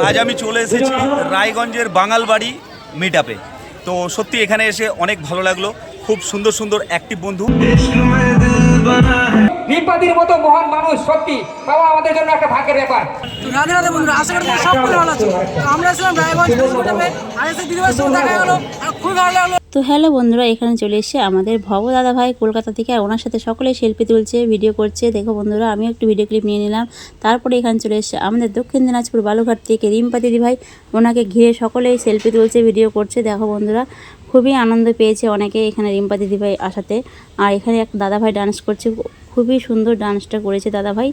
আজ আমি চলে এসেছি রায়গঞ্জের বাঙালবাড়ি মিটআপে। তো সত্যি এখানে এসে অনেক ভালো লাগলো। খুব সুন্দর সুন্দর অ্যাক্টিভ বন্ধু। রিম্পাদির মতো মহান মানুষ সত্যি পাওয়া আমাদের জন্য একটা ভাগ্যের ব্যাপার। রাধে রাধে বন্ধুরা, আশা করি সকলে ভালো আছে। আমরা ছিলাম রায়গঞ্জ মিটআপে, আর এসে দিদিভাইয়ের সঙ্গে দেখা গেল, আর খুব ভালো লাগলো। তো হ্যালো বন্ধুরা, এখানে চলে এসে আমাদের ভব দাদা ভাই কলকাতা থেকে, আর ওনার সাথে সকলেই সেলফি তুলছে, ভিডিও করছে। দেখো বন্ধুরা, আমিও একটু ভিডিও ক্লিপ নিয়ে নিলাম। তারপরে এখানে চলে এসে আমাদের দক্ষিণ দিনাজপুর বালুঘাট থেকে রিম্পা দিদি ভাই, ওনাকে ঘিরে সকলেই সেলফি তুলছে, ভিডিও করছে। দেখো বন্ধুরা, খুবই আনন্দ পেয়েছে অনেকে এখানে রিম্পা দিদি ভাই আসাতে। আর এখানে এক দাদা ভাই ডান্স করছে, খুবই সুন্দর ডান্সটা করেছে দাদা ভাই,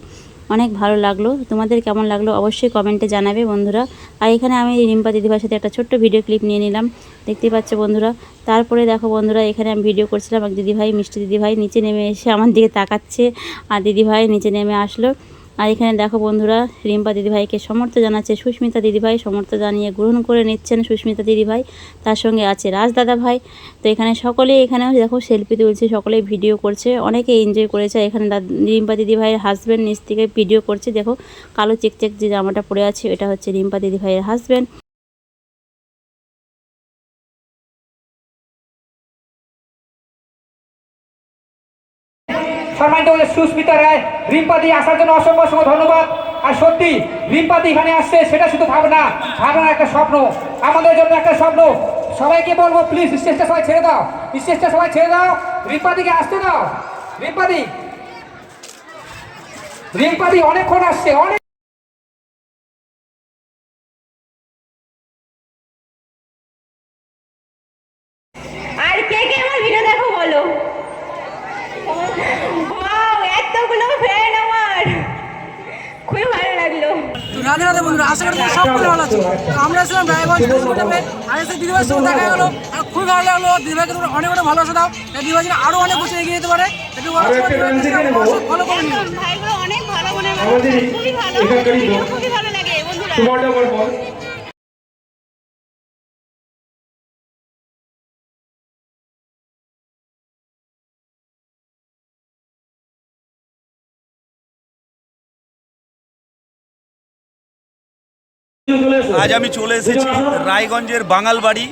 অনেক ভালো লাগলো। তোমাদের কেমন লাগলো অবশ্যই কমেন্টে জানাবে বন্ধুরা। আর এখানে আমি রিম্পা দিদিভাইয়ের সাথে একটা ছোট্ট ভিডিও ক্লিপ নিয়ে নিলাম, দেখতেই পাচ্ছ বন্ধুরা। তারপরে দেখো বন্ধুরা, এখানে আমি ভিডিও করছিলাম, এক দিদিভাই, মিষ্টি দিদিভাই নিচে নেমে এসে আমার দিকে তাকাচ্ছে, আর দিদিভাই নিচে নেমে আসলো। আর এখানে দেখো বন্ধুরা, রিম্পা দিদিভাইকে সমর্থ জানাচ্ছে সুস্মিতা দিদিভাই, সমর্থ জানিয়ে গ্রহণ করে নিচ্ছেন সুস্মিতা দিদিভাই, তার সঙ্গে আছে রাজ দাদা ভাই। তো এখানে সকলেই এখানেও দেখো সেলফি তুলছে, সকলেই ভিডিও করছে, অনেকে এনজয় করেছে। এখানে রিম্পা দিদিভাইয়ের হাজব্যান্ড নিচ থেকে ভিডিও করছে। দেখো কালো চেকচেক যে জামাটা পরে আছে, এটা হচ্ছে রিম্পা দিদিভাইয়ের হাজব্যান্ড। সম্মানিত সুস্মিতা রায়, রিম্পাদি আসার জন্য অসংখ্য অসংখ্য ধন্যবাদ। আর সত্যি রিম্পাদি এখানে আসছে, সেটা শুধু ভাবনা, ভাবনার একটা স্বপ্ন, আমাদের জন্য একটা স্বপ্ন। সবাইকে বলবো প্লিজ স্টেজটা সবাই ছেড়ে দাও, স্টেজটা সবাই ছেড়ে দাও, রিম্পাদিকে আসতে দাও। রিম্পাদি অনেকক্ষণ আসছে, অনেক। আর কে কে আমার ভিডিও দেখো বলো। ওয়াও, এতগুলো ফ্রেন্ড আমার, খুবই ভালো লাগলো। রাধে রাধে বন্ধুরা, আশা করি সকলে ভালো আছে। আমরা ছিলাম রায়গঞ্জ মিটআপে, আর এসে দিদিভাইয়ের সঙ্গে দেখা গেল, আর খুব ভালো লাগলো। দিদিভাইকে তোমরা অনেক অনেক ভালোবাসা দাও, দিদিভাই যেন আরো অনেক বছর এগিয়ে যেতে পারে। একটু ফলো করে নিও। ভাইগুলো অনেক ভালো মনের মানুষ, খুবই ভালো, খুবই ভালো লাগে বন্ধুরা। আজ আমি চলে এসেছি রায়গঞ্জের বাঙালবাড়ি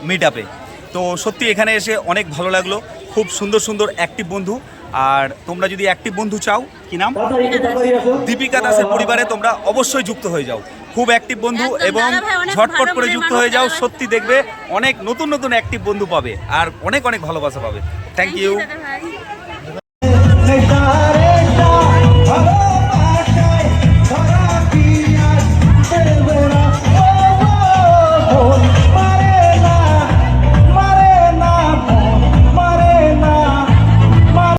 মিটআপে। তো সত্যি এখানে এসে অনেক ভালো লাগলো। খুব সুন্দর সুন্দর অ্যাক্টিভ বন্ধু। আর তোমরা যদি অ্যাক্টিভ বন্ধু চাও, কি নাম, দীপিকা দাসের পরিবারে তোমরা অবশ্যই যুক্ত হয়ে যাও। খুব অ্যাক্টিভ বন্ধু এবং ঝটপট করে যুক্ত হয়ে যাও। সত্যি দেখবে অনেক নতুন নতুন অ্যাক্টিভ বন্ধু পাবে, আর অনেক অনেক ভালোবাসা পাবে। Thank you.